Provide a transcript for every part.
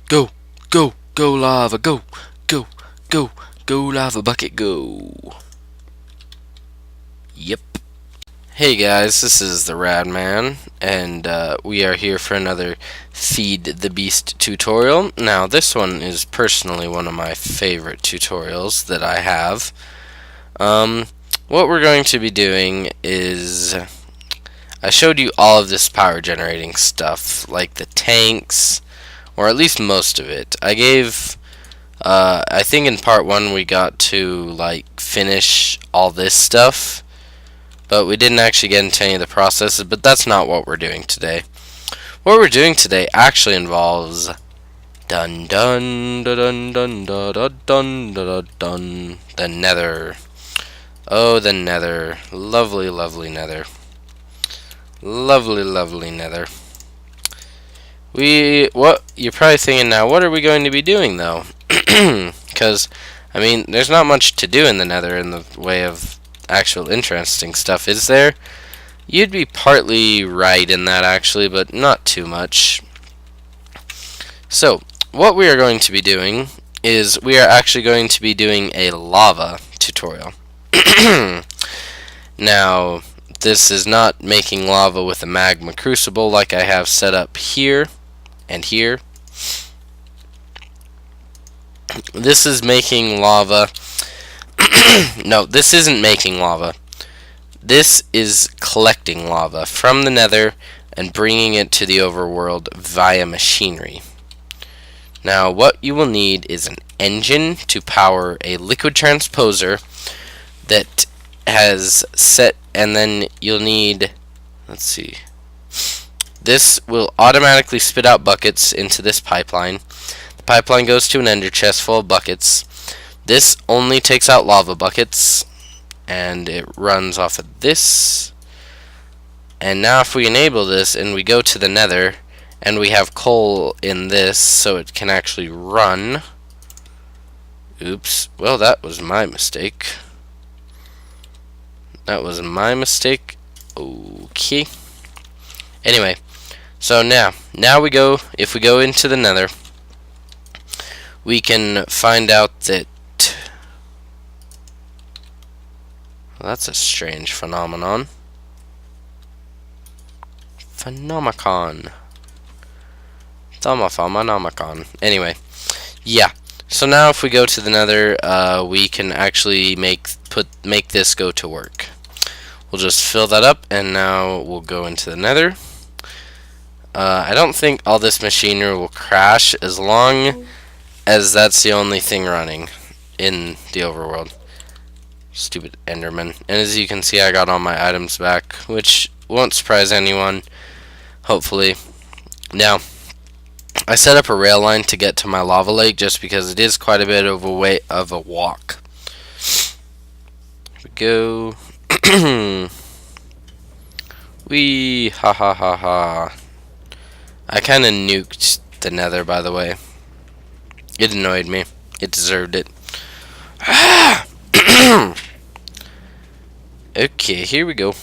Go, go, go lava, go, go, go, go lava bucket, go. Yep. Hey guys, this is theradman, and we are here for another Feed the Beast tutorial. Now, this one is personally one of my favorite tutorials that I have. What we're going to be doing is, I showed you all of this power generating stuff, like the tanks, or at least most of it. I gave, I think in part 1 we got to, like, finish all this stuff, but we didn't actually get into any of the processes, but that's not what we're doing today. What we're doing today actually involves dun dun dun dun dun dun dun dun dun the Nether. Oh, the Nether. Lovely, lovely Nether. Lovely, lovely Nether. What you're probably thinking now, what are we going to be doing though? Because, I mean, there's not much to do in the Nether in the way of actual interesting stuff, is there? You'd be partly right in that actually, but not too much. So, what we are going to be doing is we are actually going to be doing a lava tutorial. Now, this is not making lava with a magma crucible like I have set up here and here. This is making lava. No, this isn't making lava. This is collecting lava from the Nether and bringing it to the Overworld via machinery. Now, what you will need is an engine to power a liquid transposer that has set, and then you'll need, let's see, this will automatically spit out buckets into this pipeline. The pipeline goes to an ender chest full of buckets. This only takes out lava buckets, and it runs off of this. And now if we enable this and we go to the Nether, and we have coal in this so it can actually run. Oops, well, that was my mistake. That was my mistake. Okay. Anyway, so now we go, if we go into the Nether, we can find out that, well, that's a strange phenomenon. Phenomicon. Anyway, yeah. So now if we go to the Nether, we can actually make this go to work. We'll just fill that up, and now we'll go into the Nether. I don't think all this machinery will crash as long as that's the only thing running in the overworld. Stupid Enderman. And as you can see, I got all my items back, which won't surprise anyone, hopefully. Now, I set up a rail line to get to my lava lake just because it is quite a bit of a walk. Here we go. Wee, ha ha ha ha. I kind of nuked the Nether, by the way. It annoyed me. It deserved it. Okay, here we go.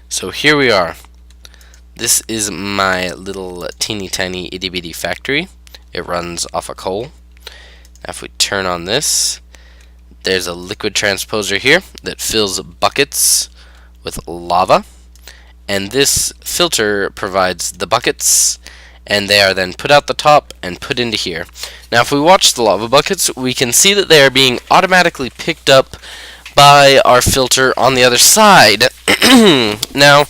So here we are. This is my little teeny tiny itty bitty factory. It runs off of coal. Now if we turn on this, there's a liquid transposer here that fills buckets with lava, and this filter provides the buckets, and they are then put out the top and put into here. Now if we watch the lava buckets, we can see that they are being automatically picked up by our filter on the other side. Now,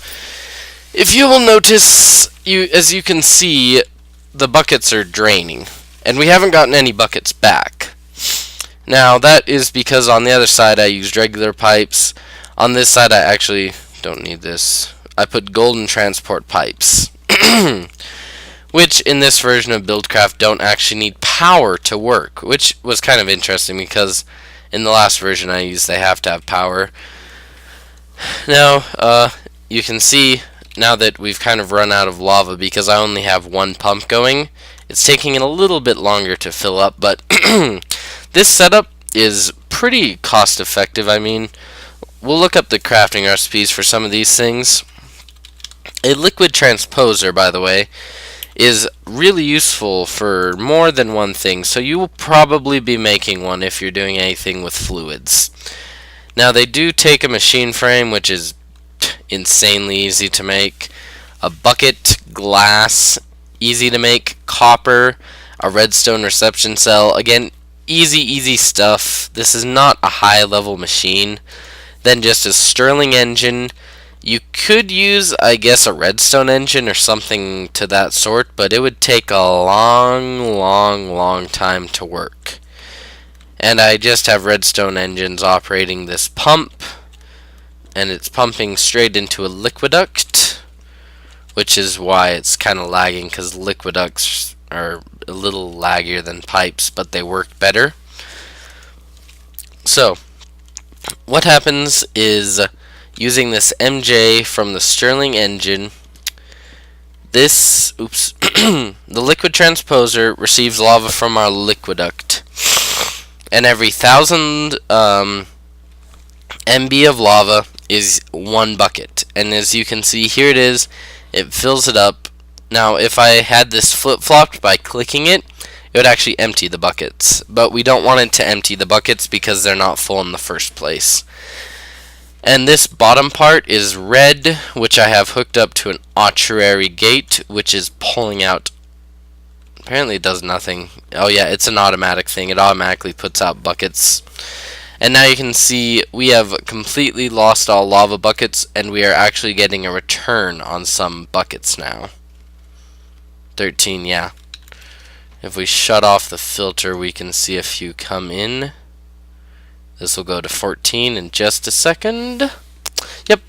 if you will notice, as you can see, the buckets are draining, and we haven't gotten any buckets back. Now, that is because on the other side I used regular pipes. On this side I actually don't need this. I put golden transport pipes, which in this version of Buildcraft don't actually need power to work, which was kind of interesting because in the last version I used they have to have power. Now, you can see now that we've kind of run out of lava because I only have one pump going. It's taking it a little bit longer to fill up, but this setup is pretty cost effective. I mean, we'll look up the crafting recipes for some of these things. A liquid transposer, by the way, is really useful for more than one thing, so you will probably be making one if you're doing anything with fluids. Now, they do take a machine frame, which is insanely easy to make, a bucket, glass, easy to make, copper, a redstone reception cell. Again, easy stuff. This is not a high level machine. Then just a Stirling engine. You could use, I guess, a redstone engine or something to that sort, but it would take a long time to work. And I just have redstone engines operating this pump, and it's pumping straight into a liquiduct, which is why it's kind of lagging, because liquiducts are a little laggier than pipes, but they work better. So, what happens is, using this MJ from the Stirling engine, the liquid transposer receives lava from our liquiduct, and every 1,000 MB of lava is 1 bucket. And as you can see, here it is. It fills it up. Now, if I had this flip-flopped by clicking it, it would actually empty the buckets. But we don't want it to empty the buckets because they're not full in the first place. And this bottom part is red, which I have hooked up to an ossuary gate, which is pulling out. Apparently it does nothing. Oh yeah, it's an automatic thing. It automatically puts out buckets. And now you can see we have completely lost all lava buckets, and we are actually getting a return on some buckets now. 13, yeah. If we shut off the filter, we can see a few come in. This will go to 14 in just a second. Yep.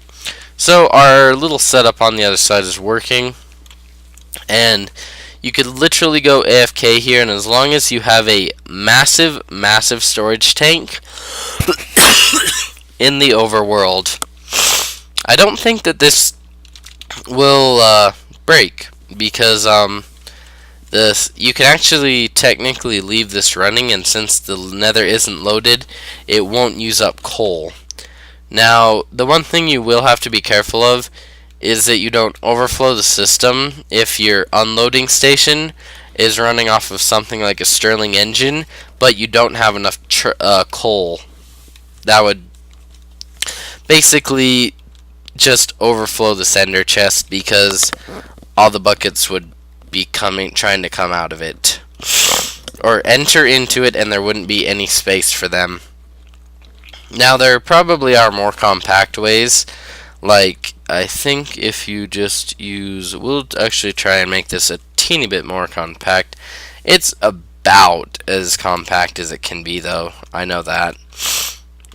So our little setup on the other side is working. And you could literally go AFK here, and as long as you have a massive storage tank in the overworld, I don't think that this will break, because you can actually technically leave this running, and since the Nether isn't loaded, it won't use up coal. Now, the one thing you will have to be careful of is that you don't overflow the system if your unloading station is running off of something like a Stirling engine, but you don't have enough coal. That would basically just overflow the sender chest, because all the buckets would be trying to come out of it, or enter into it, and there wouldn't be any space for them. Now, there probably are more compact ways, like I think if you just use, we'll actually try and make this a teeny bit more compact. It's about as compact as it can be, though. I know that.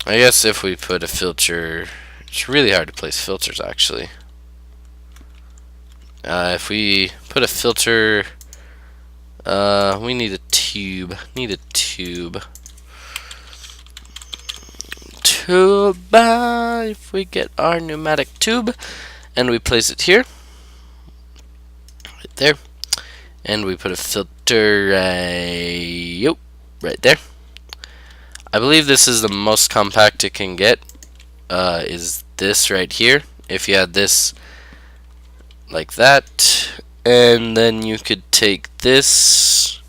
I guess if we put a filter, it's really hard to place filters actually. If we put a filter, we need a tube. If we get our pneumatic tube and we place it here, right there, and we put a filter right there. I believe this is the most compact it can get, is this right here. If you had this like that, and then you could take this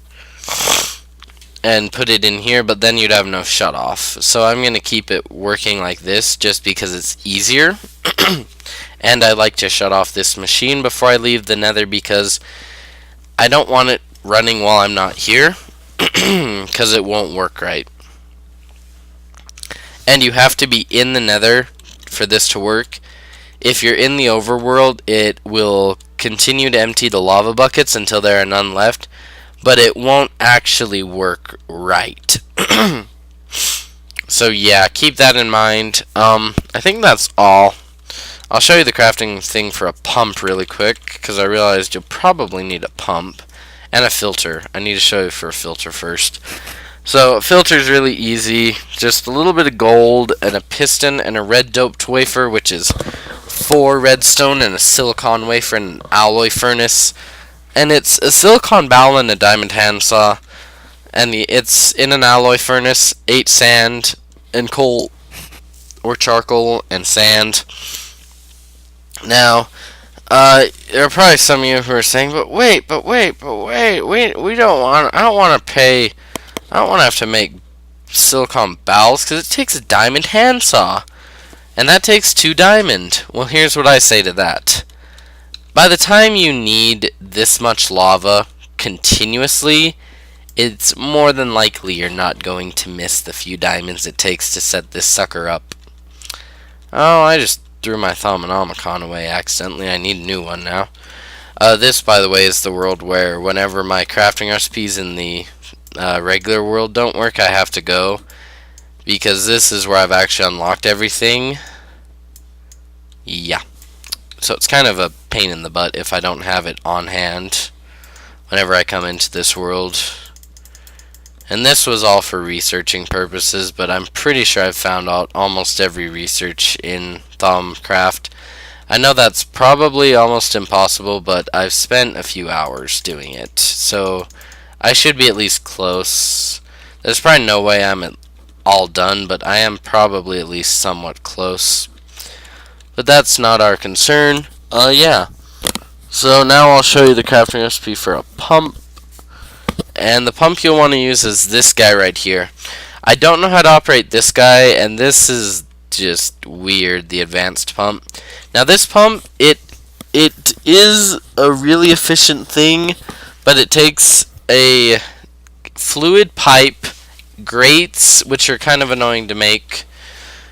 and put it in here, but then you'd have no shut off. So I'm going to keep it working like this just because it's easier. And I like to shut off this machine before I leave the Nether, because I don't want it running while I'm not here, because it won't work right. And you have to be in the Nether for this to work. If you're in the overworld, it will continue to empty the lava buckets until there are none left, but it won't actually work right. So yeah, keep that in mind. I think that's all. I'll show you the crafting thing for a pump really quick, because I realized you'll probably need a pump and a filter. I need to show you for a filter first. So a filter is really easy. Just a little bit of gold and a piston and a red doped wafer, which is 4 redstone, and a silicon wafer and an alloy furnace. And it's a silicon barrel and a diamond handsaw, and it's in an alloy furnace, 8 sand and coal or charcoal and sand. Now, There are probably some of you who are saying, but wait, we don't want, I don't want to pay, I don't want to have to make silicon bowels because it takes a diamond handsaw. And that takes 2 diamond. Well, here's what I say to that. By the time you need this much lava continuously, it's more than likely you're not going to miss the few diamonds it takes to set this sucker up. Oh, I just threw my Thaumonomicon away accidentally. I need a new one now. This, by the way, is the world where whenever my crafting recipes in the regular world don't work, I have to go. Because this is where I've actually unlocked everything. Yeah. So it's kind of a pain in the butt if I don't have it on hand whenever I come into this world. And this was all for researching purposes, but I'm pretty sure I've found out almost every research in Thaumcraft. I know that's probably almost impossible, but I've spent a few hours doing it, so I should be at least close. There's probably no way I'm all done, but I am probably at least somewhat close. But that's not our concern. Yeah. So now I'll show you the crafting recipe for a pump. And the pump you'll want to use is this guy right here. I don't know how to operate this guy, and this is just weird, the advanced pump. Now this pump, it is a really efficient thing, but it takes a fluid pipe, grates, which are kind of annoying to make.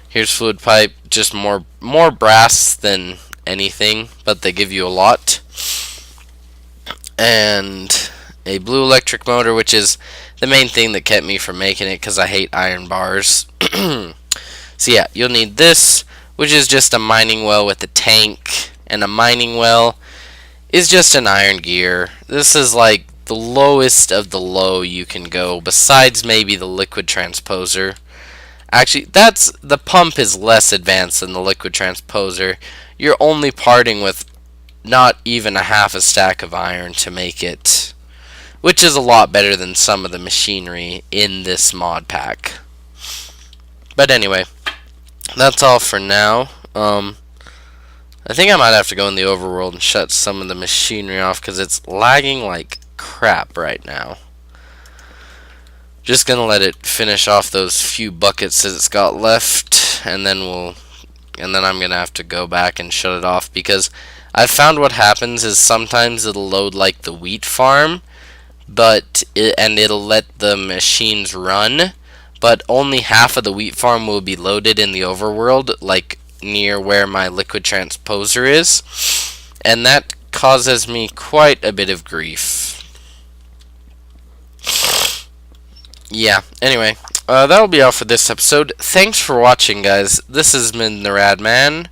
Here's fluid pipe, just more brass than anything, but they give you a lot. And a blue electric motor, which is the main thing that kept me from making it because I hate iron bars. So yeah, you'll need this, which is just a mining well with a tank, and a mining well is just an iron gear. This is like the lowest of the low you can go, besides maybe the liquid transposer. Actually, the pump is less advanced than the liquid transposer. You're only parting with not even a half a stack of iron to make it, which is a lot better than some of the machinery in this mod pack. But anyway, that's all for now. I think I might have to go in the overworld and shut some of the machinery off because it's lagging like crap right now. Just gonna let it finish off those few buckets that it's got left, and then I'm gonna have to go back and shut it off because I've found what happens is sometimes it'll load like the wheat farm, and it'll let the machines run, but only half of the wheat farm will be loaded in the overworld, like near where my liquid transposer is, and that causes me quite a bit of grief. Yeah, anyway, that'll be all for this episode. Thanks for watching, guys. This has been theradman.